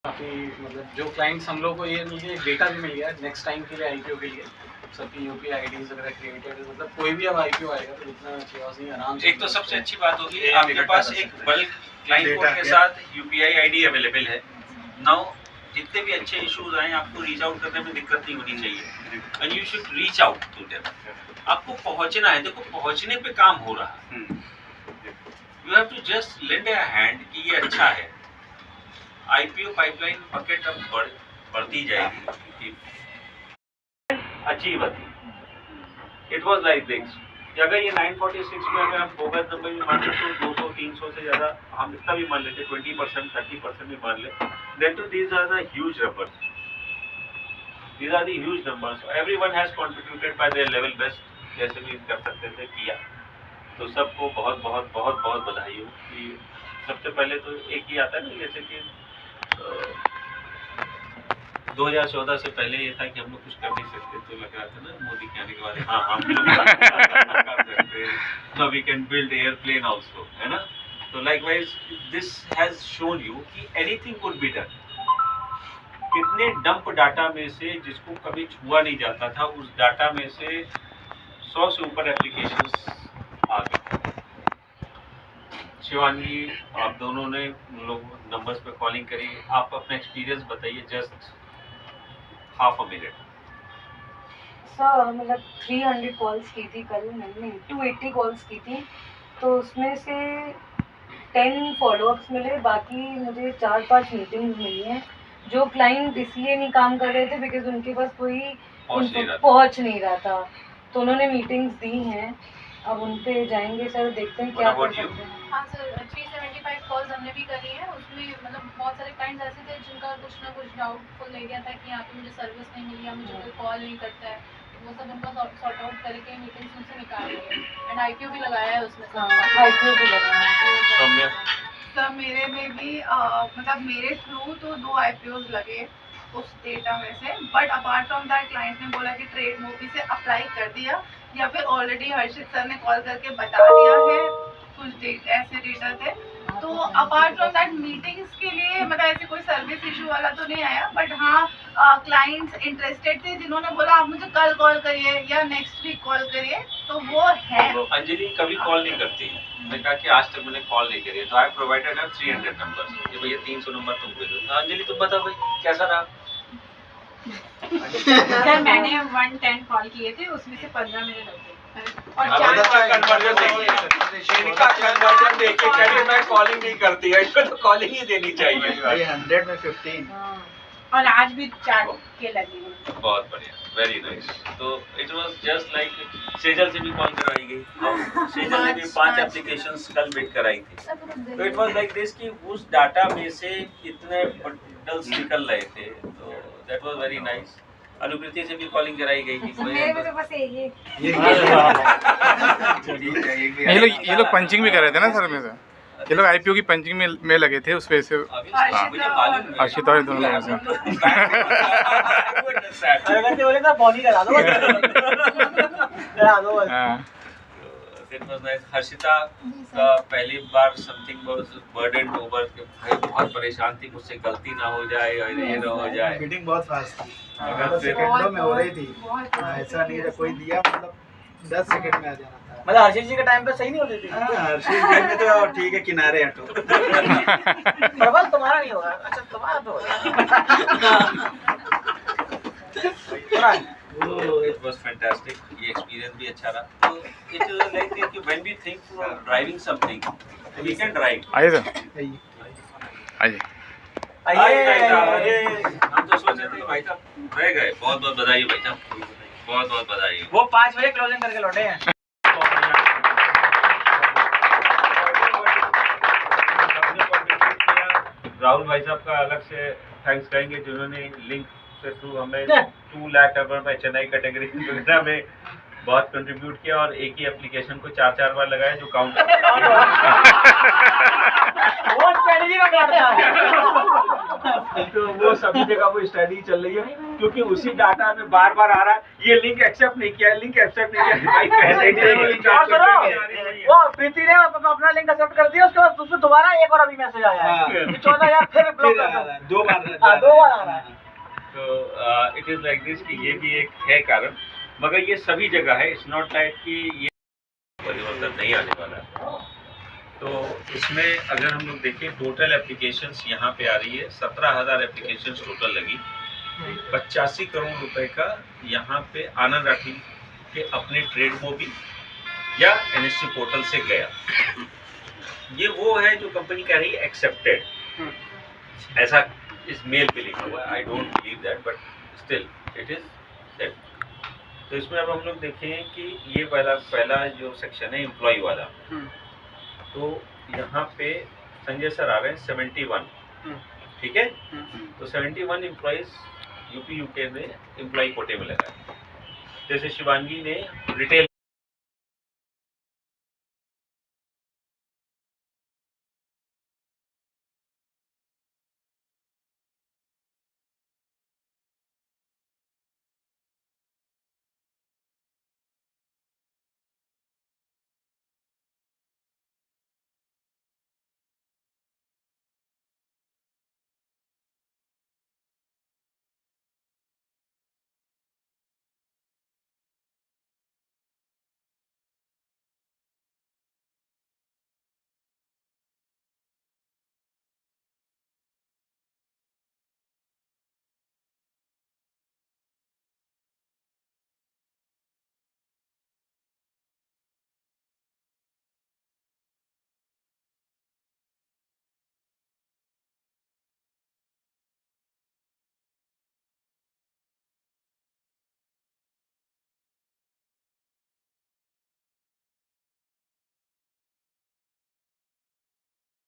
काफ़ी मतलब जो क्लाइंट्स हम लोग को ये मिल गया, डेटा भी मिल गया नेक्स्ट टाइम के लिए आईपीओ के लिए, सबकी यूपीआई आईडीज वगैरह क्रिएटेड, मतलब कोई भी अब आईपीओ आएगा तो इतना chaos नहीं, आराम से। एक तो सबसे अच्छी बात होगी आपके पास एक बल्क क्लाइंट कोड के साथ यूपीआई आईडी अवेलेबल है। नाउ जितने भी अच्छे इश्यूज आए आपको रीच आउट करने में दिक्कत नहीं होनी चाहिए, and you should reach out to them. आपको पहुंचना है, देखो पहुंचने पे काम हो रहा है। You have to just lend a hand कि ये अच्छा है। आईपीओ पाइपलाइन बकेट अब बढ़ती जाएगी, अचीव होती। इट वाज लाइक दिस कि अगर ये 946 में अगर हम बोगस नंबर भी मान लें तो 200-300 से ज़्यादा हम इतना भी मान लेते, 20% 30% भी मान लें, then to these are the huge numbers. These are the huge numbers. Everyone has contributed by their level best. जैसे भी कर सकते थे किया, तो सबको बहुत बहुत बहुत बहुत बधाई हो। कि सबसे पहले तो एक ही आता है ना, जैसे कि 2014 से पहले ये था कि हम लोग कुछ कर नहीं सकते, तो लग रहा था ना मोदी के आने के बाद हाँ हम लोग कर सकते हैं, तो we can build airplane also, है ना। तो likewise this has shown you कि एनीथिंग कुड बी डन। कितने डंप डाटा में से जिसको कभी छुआ नहीं जाता था, उस डाटा में से 100 से ऊपर एप्लीकेशंस आ गए। शिवानी, आप दोनों ने लोग नंबर्स पे कॉलिंग करी, आप अपना एक्सपीरियंस बताइए, just half a minute. Sir मतलब 300 कॉल्स की थी कल मैंने, 280 कॉल्स की थी, तो उसमें से 10 फॉलोअप्स मिले, बाकी मुझे 4-5 मीटिंग्स मिली हैं। जो क्लाइंट इसलिए नहीं काम कर रहे थे बिकॉज उनके पास कोई पहुंच नहीं रहा था, तो उन्होंने मीटिंग्स दी हैं, अब उन पे जाएंगे सर, देखते हैं क्या कर सकते हैं। हाँ सर, 375 कॉल्स हमने भी करी है, उसमें मतलब बहुत सारे क्लाइंट्स ऐसे थे जिनका कुछ ना कुछ डाउटफुल एरिया था कि यहाँ पे मुझे सर्विस नहीं मिली या मुझे कोई कॉल नहीं करता है, वो सब उनका सॉर्ट आउट करके मीटिंग्स उनसे निकाल रही है, एंड आईपीओ भी लगाया है उसमें। आईपीओ भी लगाया है सर, मेरे में भी मतलब मेरे थ्रू तो 2 आईपीओज लगे उस डेटा में से, but apart from that client ने बोला कि ट्रेड मोबी से अप्लाई कर दिया, या फिर ऑलरेडी हर्षित सर ने कॉल करके बता दिया है, कुछ ऐसे डेटा थे। तो अपार्ट फ्रॉम दैट मीटिंग्स के लिए मतलब ऐसे कोई सर्विस इशू वाला तो नहीं आया, बट हाँ क्लाइंट्स इंटरेस्टेड थे जिन्होंने बोला आप मुझे कल कॉल करिए या नेक्स्ट वीक कॉल करिए, तो वो है। अंजलि कभी कॉल नहीं करती है, मैंने कहा कि आज तक मैंने कॉल नहीं करी है, तो आई प्रोवाइडेड हर 300 नंबर्स कि भैया 300 नंबर तुमको दो। तो अंजलि तुम बताओ भाई कैसा रहा? सर मैंने 110 कॉल किए थे, उसमें से 15 मेरे लगे और कन्वर्जन देखिए, कभी मैं कॉलिंग नहीं करती है, इसको तो कॉलिंग ही देनी चाहिए भाई 100 में 15 और आज भी 4 के लगे। बहुत बढ़िया, वेरी नाइस। तो it was just like Sejal से भी कॉल करवाई गई, सेजल ने भी 5 एप्लीकेशंस कल बिट कराई थी, तो इट वाज लाइक दिस कि उस डाटा में से कितने बंडल्स निकल रहे थे, तो दैट वाज वेरी नाइस। अनुकृति से भी कॉलिंग कराई गई थी। मेरे में तो बस ये ये लोग पंचिंग भी कर रहे थे ना सर, में से ये लोग आईपीओ की पंचिंग में लगे थे, उस वजह से हर्षित और दोनों लोगों से हर्षिता का पहली बार समथिंग बर्डन ओवर के भाई बहुत परेशान थी, मुझसे गलती ना हो जाए और ये ना हो जाए। मीटिंग बहुत फास्ट थी, सेकंडों में हो रही थी, ऐसा नहीं था कोई दिया मतलब 10 सेकंड में आ जाना था। मतलब हर्षित जी के टाइम पे सही नहीं होती थी। हर्षित जी में तो ठीक है, किनारे हटो। प्रबल तुम्हारा नहीं होगा, अच्छा तुम्हारा तो It was fantastic. ये एक्सपीरियंस भी अच्छा रहा। तो it is like that when we think of driving something, we can drive. आइए सर, आइए। अरे हम तो सोच रहे थे भाई साहब रह गए। बहुत बहुत बधाई भाई साहब, बहुत बहुत बधाई। वो 5 बजे क्लोजिंग करके लौटे हैं। राहुल भाई साहब का अलग से थैंक्स करेंगे जिन्होंने लिंक के थ्रू हमें 2 लाख अगर में चेन्नई कैटेगरी सुविधा में बहुत कंट्रीब्यूट किया, और एक ही एप्लीकेशन को 4-4 बार लगाया जो काउंट वो स्ट्रेटजी का तो वो सभी जगह वो स्टडी चल रही है, क्योंकि उसी डाटा में बार बार आ रहा है ये लिंक एक्सेप्ट नहीं किया, लिंक एक्सेप्ट नहीं किया। भाई पहले वो प्रीति ने अपना लिंक एक्सेप्ट कर दिया, उसके बाद उसमें दोबारा एक और अभी मैसेज आया है 14,000 फिर ब्लॉक कर दो। 2 बार आ रहा है। तो इट इज लाइक दिस कि ये भी एक है कारण, मगर ये सभी जगह है। इट्स नॉट लाइक कि ये परिवर्तन नहीं आने वाला है। तो इसमें अगर हम लोग देखें टोटल एप्लीकेशंस यहाँ पे आ रही है 17,000 एप्लीकेशंस टोटल लगी, 85 करोड़ रुपए का यहाँ पे आनंद राठी के अपने ट्रेड मोबी या एनएससी पोर्टल से गया। ये वो है जो कंपनी कह रही है एक्सेप्टेड, ऐसा इस मेल पे लिखा हुआ है। I don't believe that, but still it is that. तो इसमें अब हम लोग देखें कि ये पहला जो सेक्शन है एम्प्लॉय वाला, तो यहाँ पे संजय सर आ रहे हैं 71, ठीक है। तो 71 एम्प्लॉयज यूपी यूके में एम्प्लॉय कोटे में लगा है। जैसे शिवांगी ने रिटेल